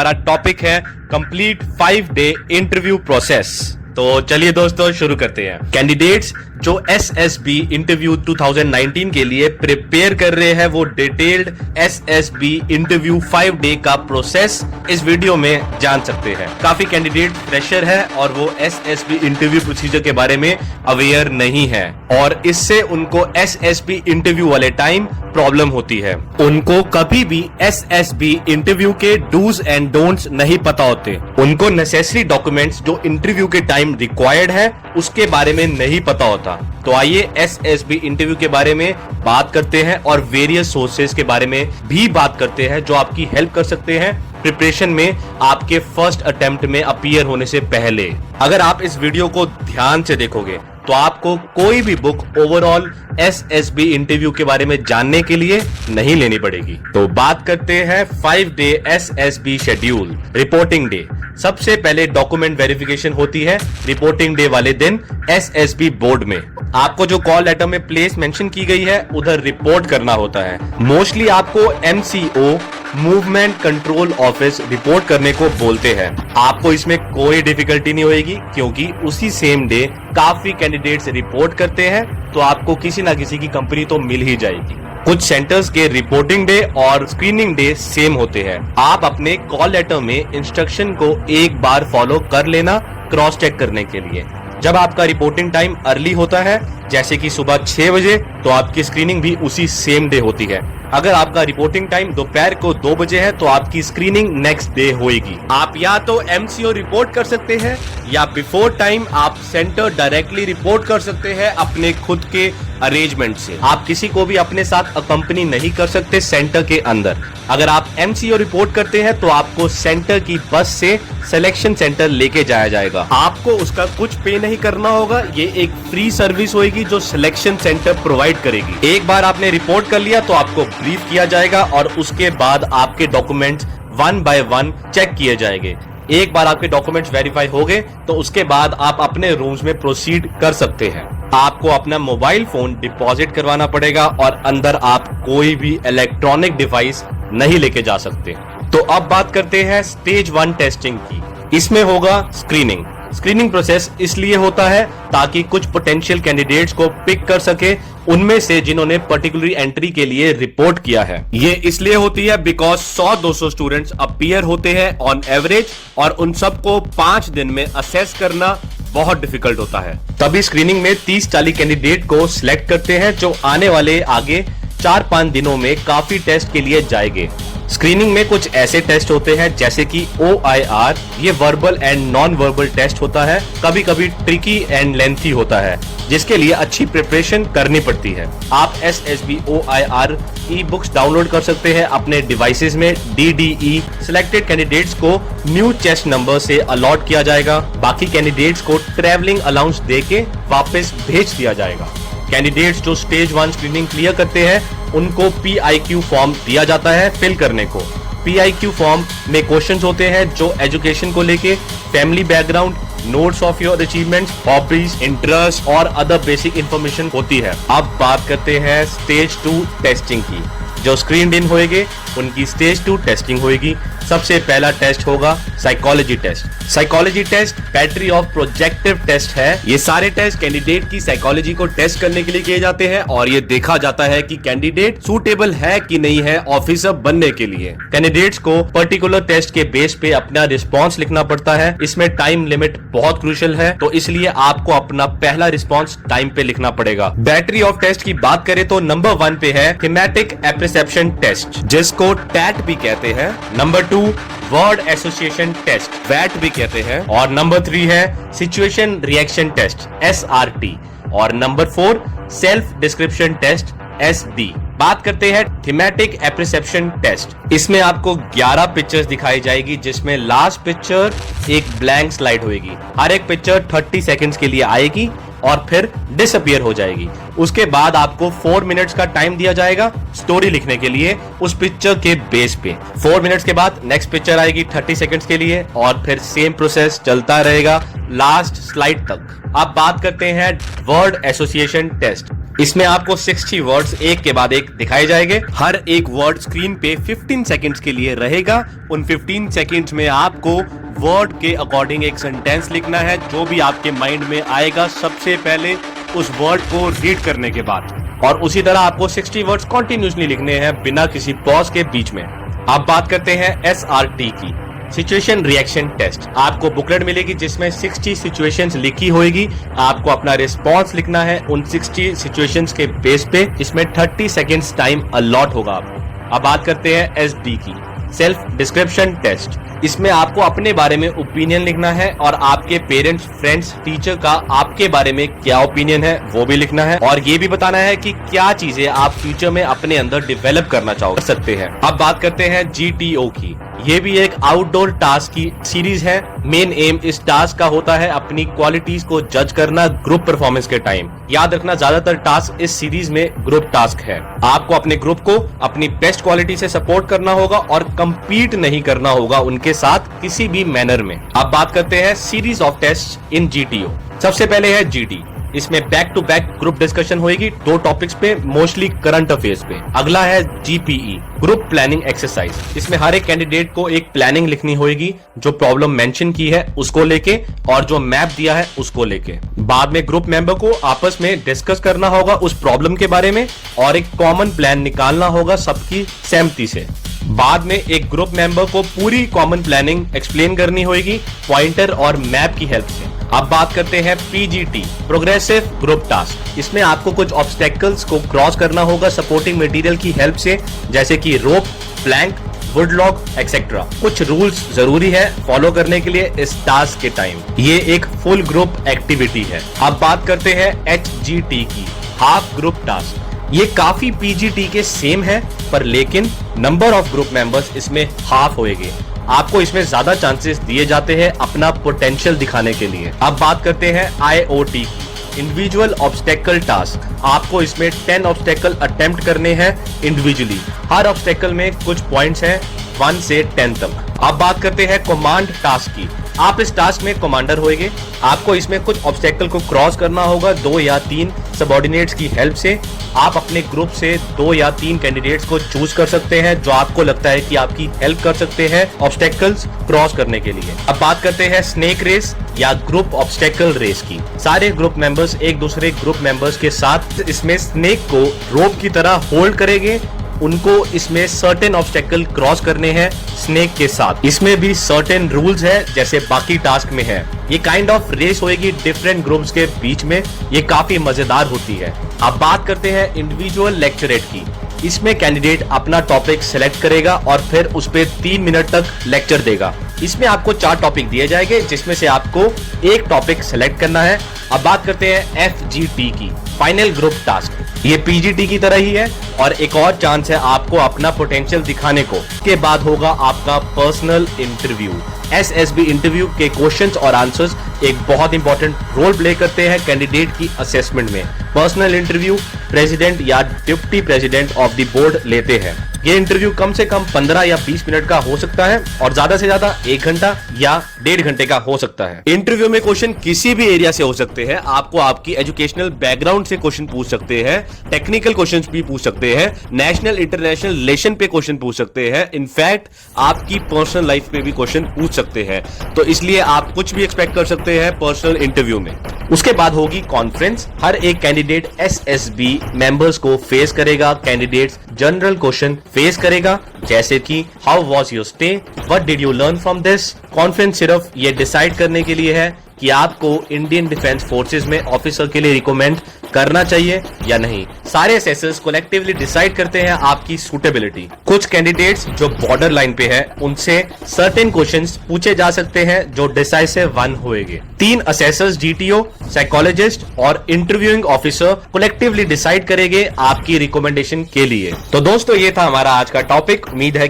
हमारा टॉपिक है complete 5 day interview process. तो चलिए दोस्तों शुरू करते हैं। कैंडिडेट्स जो एसएसबी इंटरव्यू 2019 के लिए प्रिपेयर कर रहे हैं वो डिटेल्ड एसएसबी इंटरव्यू 5 डे का प्रोसेस इस वीडियो में जान सकते हैं। काफी कैंडिडेट फ्रेशर है और वो एसएसबी इंटरव्यू प्रोसीजर के बारे में अवेयर नहीं है और इससे उनको एसएसबी इंटरव्यू वाले टाइम प्रॉब्लम होती है। उनको कभी भी एसएसबी इंटरव्यू के डूज एंड डोंट्स नहीं पता होते। उनको नेसेसरी डॉक्यूमेंट्स जो इंटरव्यू के टाइम रिक्वायर्ड है उसके बारे में नहीं पता होता। तो आइए एसएसबी इंटरव्यू के बारे में बात करते हैं और वेरियस सोर्सेज के बारे में भी बात करते हैं जो आपकी हेल्प कर सकते हैं प्रिपरेशन में आपके फर्स्ट अटेम्प्ट में अपीयर होने से पहले। अगर आप इस वीडियो को ध्यान से देखोगे तो आपको कोई भी बुक ओवरऑल एसएसबी इंटरव्यू के बारे में जानने के लिए नहीं लेनी पड़ेगी। तो बात करते हैं 5 day SSB schedule. Reporting day, सबसे पहले डॉक्यूमेंट वेरिफिकेशन होती है रिपोर्टिंग डे वाले दिन एसएसबी बोर्ड में। आपको जो कॉल लेटर में प्लेस मेंशन की गई है उधर रिपोर्ट करना होता है। मोस्टली आपको MCO movement control office report करने को बोलते हैं। आपको इसमें कोई डिफिकल्टी नहीं होगी क्योंकि उसी सेम डे काफी कैंडिडेट्स रिपोर्ट करते हैं तो आपको किसी ना किसी की कंपनी तो मिल ही जाएगी। कुछ सेंटर्स के रिपोर्टिंग डे और स्क्रीनिंग डे सेम होते हैं। आप अपने कॉल लेटर में इंस्ट्रक्शन को एक बार फॉलो कर लेना क्रॉस चेक करने के लिए। जब आपका रिपोर्टिंग टाइम अर्ली होता है जैसे कि सुबह 6 बजे तो आपकी स्क्रीनिंग भी उसी सेम डे होती है। अगर आपका रिपोर्टिंग टाइम दोपहर को 2 बजे है तो आपकी स्क्रीनिंग नेक्स्ट डे होगी। आप या तो एमसीओ रिपोर्ट कर सकते हैं या बिफोर टाइम आप सेंटर डायरेक्टली रिपोर्ट कर सकते हैं अपने खुद के अरेंजमेंट से। आप किसी को भी अपने साथ अकंपनी नहीं कर सकते सेंटर के अंदर। अगर आप एमसीओ रिपोर्ट करते हैं तो आपको सेंटर की बस से सिलेक्शन सेंटर लेके जाया जाएगा। आपको उसका कुछ पे नहीं करना होगा। ये एक फ्री सर्विस होगी जो सिलेक्शन सेंटर प्रोवाइड करेगी। एक बार आपने रिपोर्ट कर लिया तो आपको ब्रीफ किया जाएगा और उसके बाद आपके डॉक्यूमेंट्स 1 बाय 1 चेक किए जाएंगे। एक बार आपके डॉक्यूमेंट्स वेरीफाई हो गए तो उसके बाद आप अपने रूम्स में प्रोसीड कर सकते हैं। आपको अपना मोबाइल फोन डिपॉजिट करवाना पड़ेगा और अंदर आप कोई भी इलेक्ट्रॉनिक डिवाइस नहीं लेके जा सकते। तो अब बात करते हैं स्टेज 1 टेस्टिंग की। इसमें होगा स्क्रीनिंग। स्क्रीनिंग प्रोसेस इसलिए होता है ताकि कुछ पोटेंशियल कैंडिडेट्स को पिक कर सके उनमें से जिन्होंने पर्टिकुलर एंट्री के लिए रिपोर्ट किया है। ये इसलिए होती है बिकॉज 100-200 स्टूडेंट्स अपीयर होते हैं ऑन एवरेज और उन सबको 5 दिन में असेस करना बहुत डिफिकल्ट होता है। तभी स्क्रीनिंग में 30-40 कैंडिडेट को सिलेक्ट करते हैं जो आने वाले आगे 4-5 दिनों में काफी टेस्ट के लिए जाएंगे। स्क्रीनिंग में कुछ ऐसे टेस्ट होते हैं जैसे कि OIR, ये verbal and non verbal test होता है। कभी कभी ट्रिकी एंड लेंथी होता है जिसके लिए अच्छी प्रिपरेशन करनी पड़ती है। आप SSB OIR e books download कर सकते हैं अपने डिवाइसेस में। DDE सिलेक्टेड कैंडिडेट्स को न्यू चेस्ट नंबर से अलॉट किया जाएगा। बाकी कैंडिडेट्स को ट्रैवलिंग अलाउंस देके वापस भेज दिया जाएगा। कैंडिडेट्स जो स्टेज 1 स्क्रीनिंग क्लियर करते हैं उनको PIQ फॉर्म दिया जाता है फिल करने को। PIQ फॉर्म में क्वेश्चंस होते हैं जो एजुकेशन को लेके, family background, notes of your achievements, hobbies, interest और अदर बेसिक इंफॉर्मेशन होती है। अब बात करते हैं स्टेज 2 टेस्टिंग की। जो स्क्रीन इन होएंगे उनकी स्टेज 2 टेस्टिंग होगी। सबसे पहला टेस्ट होगा psychology test. Psychology test battery of projective test है। ये सारे टेस्ट कैंडिडेट की साइकोलॉजी को टेस्ट करने के लिए किए जाते हैं और ये देखा जाता है कि कैंडिडेट सूटेबल है कि नहीं है ऑफिसर बनने के लिए। कैंडिडेट्स को पर्टिकुलर टेस्ट के बेस पे अपना रिस्पॉन्स लिखना पड़ता है। इसमें टाइम लिमिट बहुत क्रूशियल है तो इसलिए आपको अपना पहला रिस्पॉन्स टाइम पे लिखना पड़ेगा। बैटरी ऑफ टेस्ट की बात करें तो नंबर 1 पे है थीमेटिक एप्रिसेप्शन टेस्ट जिसको टैट भी कहते हैं। नंबर 2 वर्ड एसोसिएशन टेस्ट, वैट भी कहते हैं। और नंबर 3 है सिचुएशन रिएक्शन टेस्ट, SRT। और number 4 self description test, SD। बात करते हैं थीमेटिक एप्रिसेप्शन टेस्ट। इसमें आपको 11 पिक्चर्स दिखाई जाएगी जिसमें लास्ट पिक्चर एक ब्लैंक स्लाइड होगी। हर एक पिक्चर 30 सेकंड्स के लिए आएगी और फिर डिसअपियर हो जाएगी। उसके बाद आपको 4 मिनट्स का टाइम दिया जाएगा स्टोरी लिखने के लिए उस पिक्चर के बेस पे। 4 मिनट्स के बाद नेक्स्ट पिक्चर आएगी 30 सेकंड्स के लिए और फिर सेम प्रोसेस चलता रहेगा लास्ट स्लाइड तक। अब बात करते हैं वर्ड एसोसिएशन टेस्ट। इसमें आपको 60 वर्ड्स एक के बाद एक दिखाए जाएंगे। हर एक वर्ड स्क्रीन पे 15 सेकंड्स के लिए रहेगा। उन 15 सेकंड्स में आपको वर्ड के अकॉर्डिंग एक सेंटेंस लिखना है, जो भी आपके माइंड में आएगा सबसे पहले उस वर्ड को रीड करने के बाद, और उसी तरह आपको 60 वर्ड्स कंटिन्यूअसली लिखने हैं बिना किसी पॉज के बीच में। अब बात करते हैं SRT की, सिचुएशन रिएक्शन टेस्ट। आपको बुकलेट मिलेगी जिसमें 60 सिचुएशंस लिखी होगी। आपको अपना रिस्पॉन्स लिखना है उन 60 सिचुएशंस के बेस पे। इसमें 30 सेकेंड्स टाइम अलॉट होगा आपको। अब बात करते हैं SD की, सेल्फ डिस्क्रिप्शन टेस्ट। इसमें आपको अपने बारे में ओपिनियन लिखना है और आपके पेरेंट्स, फ्रेंड्स, टीचर का आपके बारे में क्या ओपिनियन है वो भी लिखना है, और ये भी बताना है कि क्या चीजें आप फ्यूचर में अपने अंदर डेवलप करना चाहो सकते हैं। अब बात करते हैं GTO की। ये भी एक आउटडोर टास्क की सीरीज है। मेन एम इस टास्क का होता है अपनी क्वालिटीज को जज करना ग्रुप परफॉर्मेंस के टाइम। याद रखना, ज्यादातर टास्क इस सीरीज में ग्रुप टास्क है। आपको अपने ग्रुप को अपनी बेस्ट क्वालिटी से सपोर्ट करना होगा और compete नहीं करना होगा उनके साथ किसी भी मैनर में। अब बात करते हैं series of test in GTO। सबसे पहले है GT। इसमें back to back group discussion होगी 2 टॉपिक्स पे, मोस्टली करंट अफेयर्स पे। अगला है GPE, ग्रुप प्लानिंग एक्सरसाइज। इसमें हर एक कैंडिडेट को एक प्लानिंग लिखनी होगी, जो प्रॉब्लम मेंशन की है उसको लेके और जो मैप दिया है उसको लेके। बाद में ग्रुप मेंबर को आपस में डिस्कस करना होगा उस प्रॉब्लम के बारे में और एक कॉमन प्लान निकालना होगा सबकी सहमति से। बाद में एक ग्रुप मेंबर को पूरी कॉमन प्लानिंग एक्सप्लेन करनी होगी पॉइंटर और मैप की हेल्प से। अब बात करते हैं PGT, प्रोग्रेसिव ग्रुप टास्क। इसमें आपको कुछ ऑब्स्टेकल्स को क्रॉस करना होगा सपोर्टिंग मटेरियल की हेल्प से, जैसे कि रोप, प्लैंक, वुड लॉग एक्सेट्रा। कुछ रूल्स जरूरी है फॉलो करने के लिए इस टास्क के टाइम। ये एक फुल ग्रुप एक्टिविटी है। अब बात करते हैं HGT की, हाफ ग्रुप टास्क। ये काफी PGT के सेम है, पर लेकिन नंबर ऑफ ग्रुप मेंबर्स इसमें हाफ होएंगे। आपको इसमें ज्यादा चांसेस दिए जाते हैं अपना पोटेंशियल दिखाने के लिए। अब बात करते हैं IOT की, इंडिविजुअल ऑब्स्टेकल टास्क। आपको इसमें 10 ऑब्स्टेकल अटेम्प्ट करने हैं इंडिविजुअली। हर ऑब्स्टेकल में कुछ पॉइंट्स हैं 1 से 10 तक। अब बात करते हैं कमांड टास्क की। आप इस टास्क में कमांडर होंगे। आपको इसमें कुछ ऑब्स्टेकल को क्रॉस करना होगा 2 या 3 सबऑर्डिनेट्स की हेल्प से। आप अपने ग्रुप से 2 या 3 कैंडिडेट्स को चूज कर सकते हैं जो आपको लगता है कि आपकी हेल्प कर सकते हैं ऑब्स्टेकल्स क्रॉस करने के लिए। अब बात करते हैं स्नेक रेस या ग्रुप ऑब्स्टेकल रेस की। सारे ग्रुप मेंबर्स एक दूसरे ग्रुप मेंबर्स के साथ इसमें स्नेक को रोप की तरह होल्ड करेंगे। उनको इसमें सर्टेन ऑब्स्टेकल क्रॉस करने हैं स्नेक के साथ। इसमें भी सर्टेन रूल्स है जैसे बाकी टास्क में है। ये काइंड ऑफ रेस होएगी डिफरेंट ग्रुप्स के बीच में। ये काफी मजेदार होती है। अब बात करते हैं इंडिविजुअल लेक्चरेट की। इसमें कैंडिडेट अपना टॉपिक सेलेक्ट करेगा और फिर उस पे 3 मिनट तक लेक्चर देगा। इसमें आपको 4 टॉपिक दिए जाएंगे जिसमें से आपको एक टॉपिक सेलेक्ट करना है। अब बात करते हैं FGT की, फाइनल ग्रुप टास्क। ये PGT की तरह ही है और एक और चांस है आपको अपना पोटेंशियल दिखाने को। इसके बाद होगा आपका पर्सनल इंटरव्यू। SSB इंटरव्यू के क्वेश्चंस और आंसर्स एक बहुत इंपॉर्टेंट रोल प्ले करते हैं कैंडिडेट की असेसमेंट में। पर्सनल इंटरव्यू प्रेसिडेंट या deputy president of the board लेते हैं। ये इंटरव्यू कम से कम 15 या 20 मिनट का हो सकता है और ज्यादा से ज्यादा 1 घंटा या 1.5 घंटे का हो सकता है। इंटरव्यू में क्वेश्चन किसी भी एरिया से हो सकते हैं। आपको आपकी एजुकेशनल बैकग्राउंड से क्वेश्चन पूछ सकते हैं, टेक्निकल क्वेश्चन भी पूछ सकते हैं, नेशनल इंटरनेशनल रिलेशन पे क्वेश्चन पूछ सकते हैं, इनफैक्ट आपकी पर्सनल लाइफ पे भी क्वेश्चन पूछ सकते हैं। तो इसलिए आप कुछ भी एक्सपेक्ट कर सकते हैं पर्सनल इंटरव्यू में। उसके बाद होगी कॉन्फ्रेंस। हर एक कैंडिडेट SSB मेंबर्स को फेस करेगा। कैंडिडेट्स जनरल क्वेश्चन फेस करेगा जैसे कि how was your stay, what did you learn from this. Conference सिर्फ ये डिसाइड करने के लिए है कि आपको इंडियन डिफेंस फोर्सेस में ऑफिसर के लिए रिकमेंड करना चाहिए या नहीं। सारे असेसर्स कलेक्टिवली डिसाइड करते हैं आपकी सूटेबिलिटी। कुछ कैंडिडेट्स जो बॉर्डर लाइन पे है उनसे सर्टेन क्वेश्चंस पूछे जा सकते हैं जो डिसाइसिव 1 होएंगे। 3 असेसर्स GTO, साइकोलॉजिस्ट और इंटरव्यूइंग ऑफिसर कलेक्टिवली डिसाइड करेंगे आपकी रिकमेंडेशन के लिए। तो दोस्तों ये था हमारा आज का टॉपिक। उम्मीद है